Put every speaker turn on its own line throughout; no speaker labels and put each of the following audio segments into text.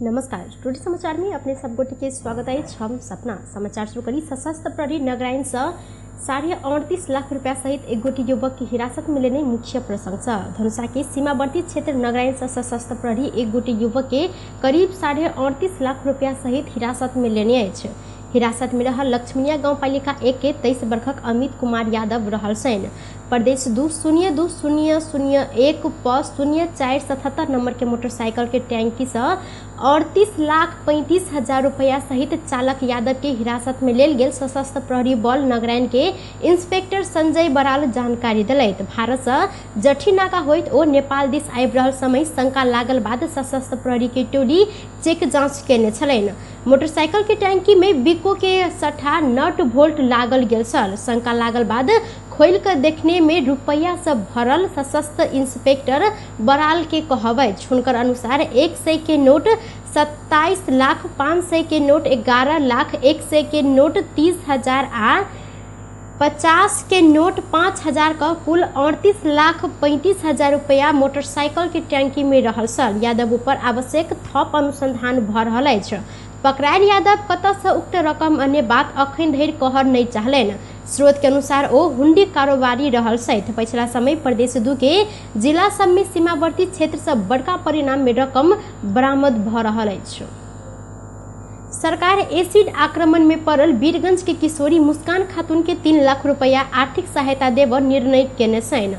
नमस्कार, टुडे समाचार में अपने सब गोटे के स्वागत है। हम सपना समाचार शुरू करी। सशस्त्र प्रहरी नगरायन से 38.5 लाख रुपया सहित एक गोटी युवक की हिरासत में लेने मुख्य प्रशंसा। धनुषा के सीमावर्ती क्षेत्र नगरायन से सशस्त्र प्रहरी एक गोटी युवक के करीब 38.5 लाख रुपया सहित हिरासत में लेने अछि। हिरासत में रहल लक्ष्मणिया गाउँपालिका 1 के 23 वर्षक अमित कुमार यादव रहल छन्। प्रदेश 2-02001 प 0477 नंबर के मोटरसाइकिल के टैंकी से 38,35,000 रुपया सहित चालक यादव के हिरासत में लेल गेल। सशस्त्र प्रहरी बल नगरायन के इंस्पेक्टर संजय बराल जानकारी दिलैत भारत से जठी नाका होइत ओ नेपाल दिस आबि रहल समय शंका लागल बाद सशस्त्र प्रहरी के टोली चेक जांच केने छलैन। मोटरसाइकिल के टैंकी में बिको के 60 नट बोल्ट लागल गेल छल। शंका लागल बाद खोल कर देखने में रुपया सब भरल सशस्त्र इंस्पेक्टर बराल के कहबै हुनकर अनुसार 100 के नोट 27,500 के नोट 11,100 के नोट 30,000 आ 50 के नोट 5,000 का कुल 38,35,000 रुपया मोटरसाइकिल के टैंकी में रहल छल। यादव ऊपर आवश्यक थप अनुसंधान भ रहल अछि। पकड़ायल यादव कतऽ से उक्त रकम अन्य बात अखन धरि कहर नहीं चाहलेन। स्रोत के अनुसार ओ हुंडी कारोबारी रहल छथि। पिछला समय प्रदेश 2 के जिला सब में सीमावर्ती क्षेत्र से बड़का परिणाम में रकम बरामद भ रहल अछि। सरकार एसिड आक्रमण में पड़ल वीरगंज के किशोरी मुस्कान खातून के 3 लाख रुपया आर्थिक सहायता देव निर्णय केने छनि।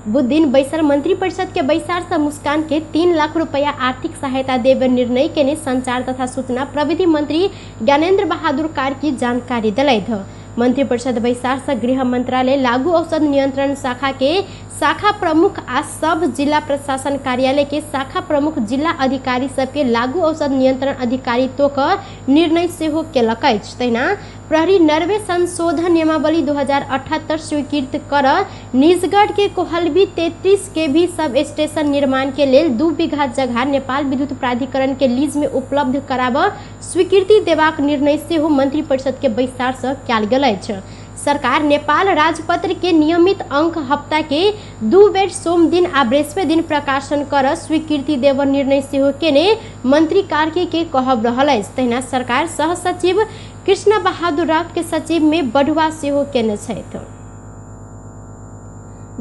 बुध दिन बैसल मंत्रिपरिषद के बैसार से मुस्कान के 3 लाख रुपया आर्थिक सहायता देव निर्णय केने संचार तथा सूचना प्रविधि मंत्री ज्ञानेंद्र बहादुर कार्की जानकारी दिलैथ। मंत्रिपरिषद बैसार से गृह मंत्रालय लागू औषध नियंत्रण शाखा के शाखा प्रमुख आ सब जिला प्रशासन कार्यालय के शाखा प्रमुख जिला अधिकारी सबके लागू औषध नियंत्रण अधिकारित्व का निर्णय सेहो केलक अछि। तहिना प्रहरी नर्वे संशोधन नियमावली 2078 स्वीकृत कर निजगढ़ के कोहलबी 33 के भी सब स्टेशन निर्माण के लेल 2 बीघा जगह नेपाल विद्युत प्राधिकरण के लीज में उपलब्ध कराब स्वीकृति देबाक निर्णय सेहो मंत्रिपरिषद के बैसार से कयल गेल अछि। सरकार नेपाल राजपत्र के नियमित अंक हफ्ता के 2 बेर सोम दिन आ बृहस्पति दिन प्रकाशन कर स्वीकृति देव निर्णय सेहो केने मंत्री कार्की के कहब रहल अछि। तहिना सरकार सह सचिव कृष्ण बहादुर राव के सचिव में बढ़ुआ सेहो केने छथि।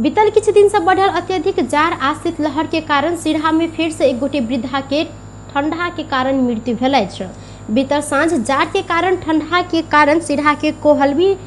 बीतल किछु दिन से बढ़ल अत्यधिक जाड़ आ शीतलहर के कारण सिरहा में फिर से एक गोटे वृद्धा के ठंडा के कारण मृत्यु भेल अछि। बीतल साँझ जाड़ के कारण ठंडा के कारण सिरहा के कोहलबी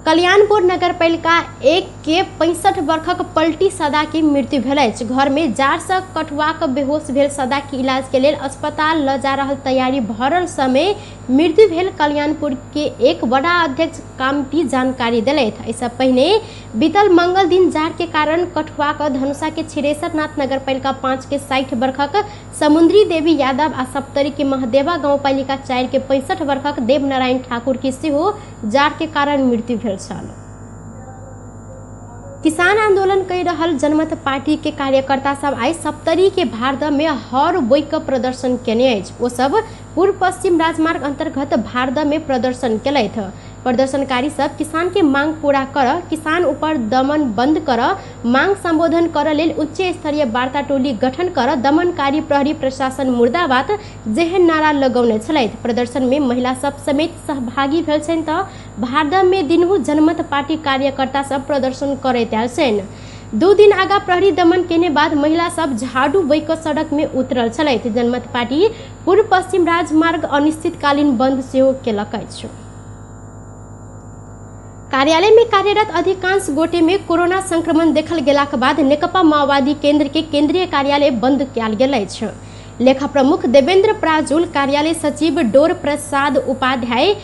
कल्याणपुर नगरपालिका 1 के 65 वर्षक पलटी सदा की मृत्यु भेल अछि। घर में जाड़ से कठुआक बेहोश भेल सदा के इलाज के लेल अस्पताल ल जा रहल तैयारी भरल समय मृत्यु भेल कल्याणपुर के एक बड़ा अध्यक्ष कामती जानकारी दिलैथ। इससे पहले बीतल मंगल दिन जाड़ के कारण कठुआक धनुषा के छिरेसरनाथ नगरपालिका 5 के 60 वर्षक समुद्री देवी यादव आ सप्तरी के महदेवा गाउँपालिका 4 के 65 वर्षक देवनारायण ठाकुर की सेहो जाड़ के कारण मृत्यु भेल छल। किसान आंदोलन कर रहल जनमत पार्टी के कार्यकर्ता सब आई सप्तरी के भारदा में हर बोइक प्रदर्शन केने अछि। ओ सब पूर्व पश्चिम राजमार्ग अंतर्गत भारदा में प्रदर्शन केलैथ। प्रदर्शनकारी सब किसान के मांग पूरा कर, किसान ऊपर दमन बंद कर, मांग संबोधन कर लेल उच्च स्तरीय वार्ता टोली गठन कर, दमनकारी प्रहरी प्रशासन मुर्दाबाद जेहन नारा लगौने छलैथ। प्रदर्शन में महिला सब समेत सहभागी भेल छन् त भारदा में दिनहु जनमत पार्टी कार्यकर्ता सब प्रदर्शन करैत आयल छन्। 2 दिन आगा प्रहरी दमन केने बाद महिला सब झाड़ू बैक सड़क में उतरल छलैथ। जनमत पार्टी पूर्व पश्चिम राजमार्ग अनिश्चितकालीन बंद सेहो केलक अछि। कार्यालय में कार्यरत अधिकांश गोटे में कोरोना संक्रमण देखल गेलाक बाद नेकपा माओवादी केंद्र के केंद्रीय कार्यालय बंद कयल गेल अछि। लेखा प्रमुख देवेंद्र प्राजुल, कार्यालय सचिव डोर प्रसाद उपाध्याय,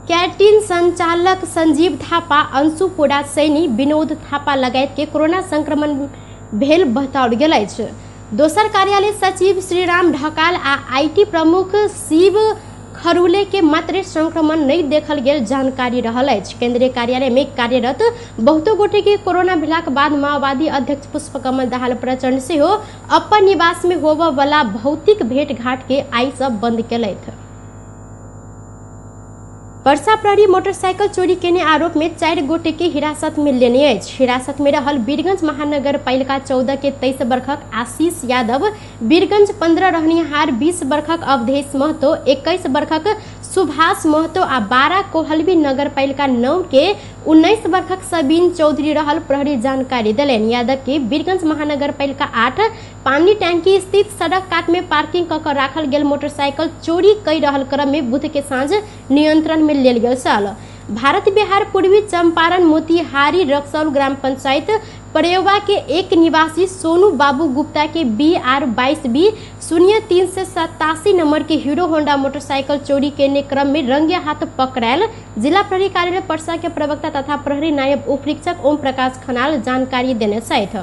कैंटीन संचालक संजीव थापा, अंशु पोडा सैनी, विनोद थापा लगायत के कोरोना संक्रमण भेल बताओल गेल अछि। दोसर कार्यालय सचिव श्रीराम ढकाल आ आईटी प्रमुख शिव खरुले के मात्र संक्रमण नहीं देखल गेल जानकारी रहल अछि। केंद्रीय कार्यालय में कार्यरत बहुतो गोटे के कोरोना भेलाक बाद माओवादी अध्यक्ष पुष्पकमल दाहाल प्रचंड सेहो अपन निवास में होबय वाला भौतिक भेंट घाट के आई सब बंद केलैथ। पर्सा प्रहरी मोटरसाइकिल चोरी केने आरोप में 4 गोटे के हिरासत में लेने अछि। हिरासत में रहल वीरगंज महानगर पालिका 14 के 23 वर्षक आशीष यादव, वीरगंज 15 रहनिहार 20 वर्षक अवधेश महतो, 21 वर्षक सुभाष महतो आ 12 कोहलवी नगर पालिका 9 के 19 वर्षक सबीन चौधरी रहल प्रहरी जानकारी दिलनि। यादव के वीरगंज महानगर पालिका 8 पानी टैंकी स्थित सड़क काट में पार्किंग क के राखल गेल मोटरसाइकिल चोरी कई रहल क्रम में बुध के साँझ नियंत्रण में लेल गेल छल। भारत बिहार पूर्वी चंपारण मोतिहारी रक्सौल ग्राम पंचायत परेवा के एक निवासी सोनू बाबू गुप्ता के BR 22B 0387 नंबर के हीरो होंडा मोटरसाइकिल चोरी करने क्रम में रंगे हाथ पकड़ायल जिला प्रहरी कार्यालय पर्सा के प्रवक्ता तथा प्रहरी नायब उपरीक्षक ओम प्रकाश खनाल जानकारी देने सहित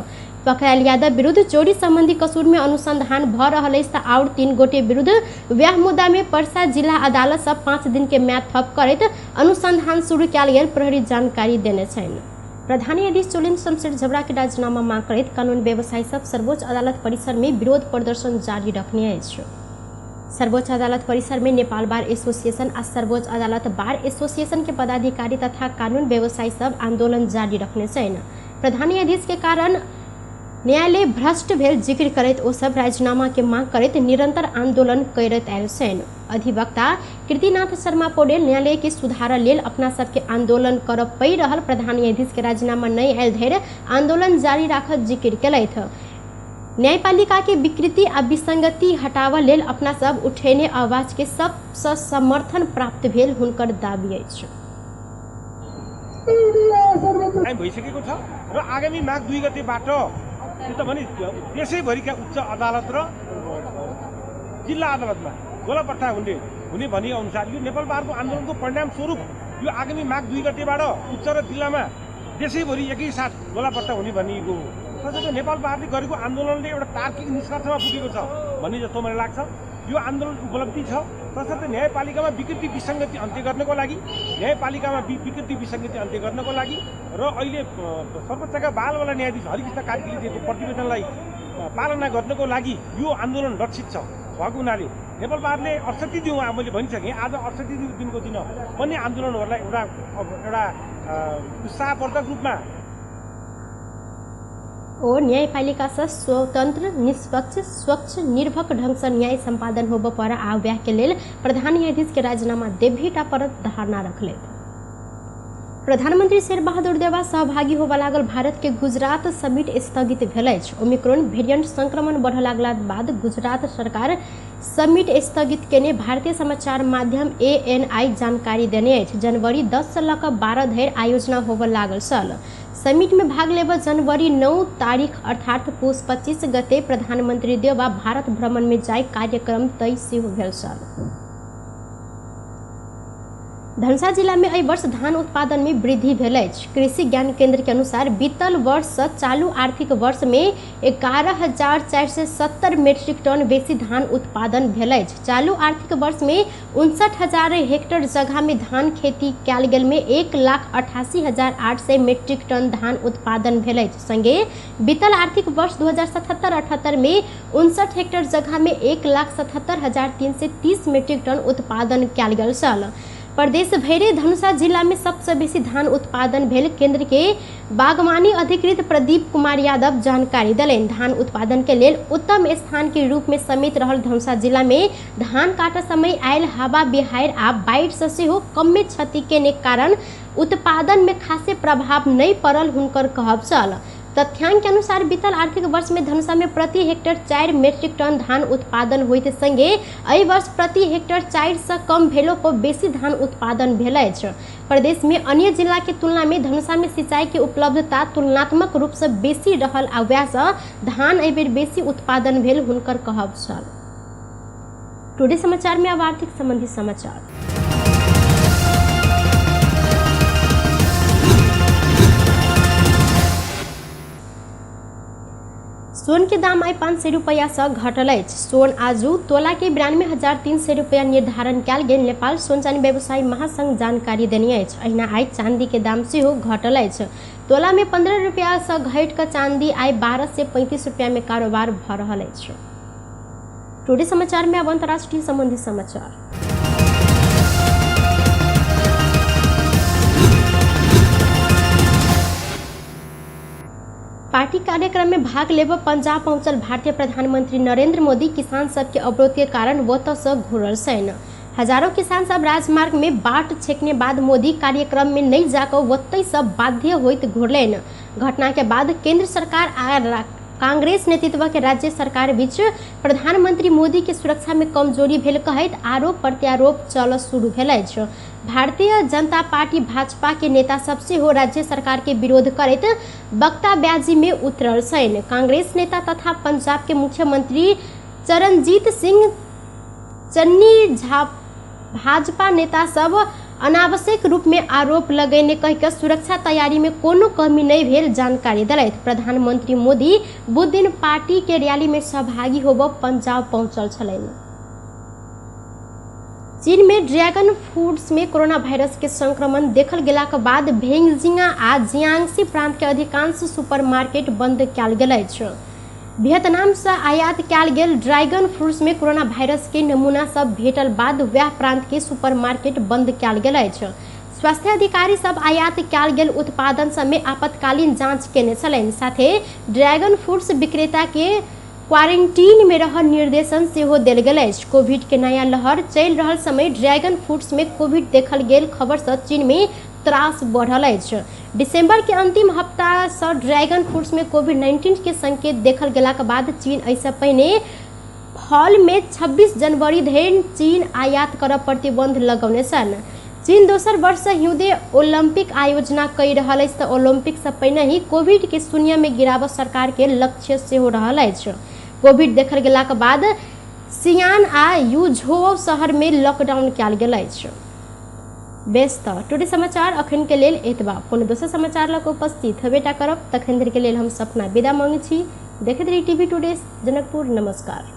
पकड़ायल यादव विरुद्ध चोरी संबंधी कसूर में अनुसंधान भ रहल अछि और 3 गोटे विरुद्ध वह मुद्दा में पर्सा जिला अदालत सब 5 दिन के म्याद थप करैत अनुसंधान शुरू कयल गेल प्रहरी जानकारी देने छनि। प्रधान न्यायाधीश चोलेन शमशेर झबरा के राजीनामा मांग करैत कानून व्यवसायी सब सर्वोच्च अदालत परिसर में विरोध प्रदर्शन जारी रखने अछि। सर्वोच्च अदालत परिसर में नेपाल बार एसोसिएशन आ सर्वोच्च अदालत बार एसोसिएशन के पदाधिकारी तथा कानून व्यवसायी सब आंदोलन जारी रखने छनि। प्रधान न्यायाधीश के कारण न्यायालय भ्रष्ट भेल जिक्र करैत ओ सब राजीनामा के मांग करैत निरंतर आंदोलन करैत आयल छनि। अधिवक्ता कीर्तिनाथ शर्मा पौडेल न्यायालय के सुधार लेल अपना सबके आंदोलन करब पड़ि रहल प्रधान न्यायाधीश के राजीनामा नहीं आयल धरि आंदोलन जारी राखत जिक्र केलथि। न्यायपालिका के विकृति आ विसंगति हटाव लेल अपना सब उठेने आवाज के सबसँ समर्थन प्राप्त भेल हुनकर दाबी अछि।
भइसकेको छ र आगामी माघ 2 गतेबाट देशैभरिका उच्च अदालत र जिल्ला अदालतमा गोलापट्टा हुने भनी अनुसार यो नेपाल बारको आन्दोलनको परिणाम स्वरूप यो आगामी माघ 2 गतेबाट उच्च र जिल्लामा देशैभरि एकैसाथ गोलापट्टा हुने भनिएको हो। त्यसैले नेपाल बारले गरेको आन्दोलनले एउटा तार्किक निष्कर्षमा पुगेको छ भन्ने जस्तो मलाई लाग्छ। यो आन्दोलन उपलब्धि छ। तसर्थ न्यायपालिकामा विकृति विसंगति अन्त्य गर्नको लागि र अहिले सर्वोच्चका बालवाला न्यायाधीश हरिकृष्ण कार्कीले दिएको प्रतिवेदनलाई पालना गर्नको लागि यो आन्दोलन लक्षित छ भएको हुनाले नेपाल बारले 68 दिन मैले भनिसकेँ आज 68 दिनको दिन पनि आन्दोलनहरूलाई एउटा उत्साहवर्धक रूपमा
और न्यायपालिका से स्वतंत्र निष्पक्ष स्वच्छ निर्भक ढंग से न्याय संपादन होब पर आव्याह के लेल प्रधान न्यायाधीश के राजीनामा देबहीटा पर धारणा रखले। प्रधानमंत्री शेर बहादुर देवा सहभागी होबा लागल भारत के गुजरात समिट स्थगित भेल अछि। ओमिक्रॉन वेरिएंट संक्रमण बढ़ लागला बाद गुजरात सरकार समिट स्थगित केने भारतीय समाचार माध्यम ANI जानकारी देने अछि। जनवरी 10 से लऽ 12 धरि आयोजना होबऽ लागल छल। समिट में भाग लेब जनवरी 9 तारीख अर्थात पूस 25 गते प्रधानमंत्री देवा भारत भ्रमण में जाय कार्यक्रम तय सेहो भेल छल। धनसा जिला में एहि वर्ष धान उत्पादन में वृद्धि भेल अछि। कृषि ज्ञान केंद्र के अनुसार बीतल वर्ष से चालू आर्थिक वर्ष में 11,470 मीट्रिक टन बेसी धान उत्पादन भेल अछि। चालू आर्थिक वर्ष में 59,000 हेक्टेयर जगह में धान खेती कयल गेल में 1,88,800 मीट्रिक टन धान उत्पादन भेल अछि। संगे बीतल आर्थिक वर्ष 2077-78 में 59 हेक्टेयर जगह में 1,77,330 मीट्रिक टन उत्पादन कयल गेल छल। प्रदेश भैरे धनुषा जिला में सबसे बेसी धान उत्पादन भेल केंद्र के बागवानी अधिकृत प्रदीप कुमार यादव जानकारी दिलनि। धान उत्पादन के लेल उत्तम स्थान के रूप में समेत रहल धनुषा जिला में धान काटऽ समय आयल हवा बिहाड़ि आ बाढ़ि से सेहो कमे क्षति के कारण उत्पादन में खासे प्रभाव नहीं पड़ल हुनकर कहब छल। तथ्यांक के अनुसार बीतल आर्थिक वर्ष में धनुषा में प्रति हेक्टेयर 4 मीट्रिक टन धान उत्पादन होइत संगे एहि वर्ष प्रति हेक्टेयर 4 से कम भेलो पर बेसी धान उत्पादन भेल अछि। प्रदेश में अन्य जिला के तुलना में धनुषा में सिंचाई के उपलब्धता तुलनात्मक रूप से बेसी रहल आ वैह से धान एहि बेर बेसी उत्पादन भेल हुनकर कहब छल। टुडे समाचार में अब आर्थिक संबंधी समाचार। सोन के दाम आई 500 रुपया से घटल अछि। सोन आजू तोला के 92,300 रुपया निर्धारण कयल गेल नेपाल सोन चांदी व्यवसायी महासंघ जानकारी देने अछि। अहिना आई चांदी के दाम सेहो घटल अछि। तोला में 15 रुपया से घटि कऽ चांदी आई 12 से 35 रुपया में कारोबार भ रहल अछि। टुडे समाचार में अब अंतर्राष्ट्रीय संबंधी समाचार। पार्टी कार्यक्रम में भाग लेब पंजाब पहुंचल भारतीय प्रधानमंत्री नरेंद्र मोदी किसान सब के अवरोध के कारण वत से घुरल छैन। हजारों किसान सब राजमार्ग में बाट छेकने बाद मोदी कार्यक्रम में नहीं जाकर वत्तै सब बाध्य होइत घुरलेन। घटना के बाद केंद्र सरकार आ कांग्रेस नेतृत्व के राज्य सरकार बीच प्रधानमंत्री मोदी के सुरक्षा में कमजोरी भेल कहैत आरोप प्रत्यारोप चल शुरू भेल अछि। भारतीय जनता पार्टी भाजपा के नेता सबसे हो राज्य सरकार के विरोध करैत वक्ताब्याजी में उतरल छन्। कांग्रेस नेता तथा पंजाब के मुख्यमंत्री चरणजीत सिंह चन्नी भाजपा नेता सब अनावश्यक रूप में आरोप लगैने कहिके सुरक्षा तैयारी में कोनो कमी नहीं भेल जानकारी दिलैथ। प्रधानमंत्री मोदी बुध दिन पार्टी के रैली में सहभागी होब पंजाब पहुंचल छलैन। चीन में ड्रैगन फ्रूट्स में कोरोना वायरस के संक्रमण देखल गेला के बाद भेंगजिंगा आ जियांगसी प्रांत के अधिकांश सुपरमार्केट बंद कयल गेल अछि। वियतनाम से आयात कयल गेल ड्रैगन फ्रूट्स में कोरोना वायरस के नमूना सब भेटल बाद वह प्रांत के सुपरमार्केट बंद कयल गेल अछि। स्वास्थ्य अधिकारी सब आयात कयल गेल उत्पादन सब में आपातकालीन जांच केने छलनि। साथे ड्रैगन फ्रूट्स विक्रेता के क्वारंटीन में रह निर्देशन सेहो देल गेल अछि। कोविड के नया लहर चल रहल समय ड्रैगन फ्रूट्स में कोविड देखल गेल खबर से चीन में त्रास बढ़ल अछि। दिसंबर के अंतिम हफ्ता से ड्रैगन फ्रूट्स में कोविड-19 के संकेत देखल गेला के बाद चीन ऐसा पहले फल में 26 जनवरी धरि चीन आयात करब प्रतिबंध लगौने छल। चीन दोसर वर्ष से हिउँदे ओलंपिक आयोजना कर रहल अछि तऽ ओलंपिक से पहले ही कोविड के शून्य में गिरावट सरकार के लक्ष्य से हो रहल अछि। कोविड देखल गेला के बाद सियान आ यूझोउ शहर में लॉकडाउन कयल गेल अछि। बेस्त टुडे समाचार अखन के लेल एतबा। कोनो दोसर समाचार लग उपस्थित हेबेटा करब तखन धरि के लेल हम सपना विदा मांगै छी। देखैत रही टीवी टुडे जनकपुर। नमस्कार।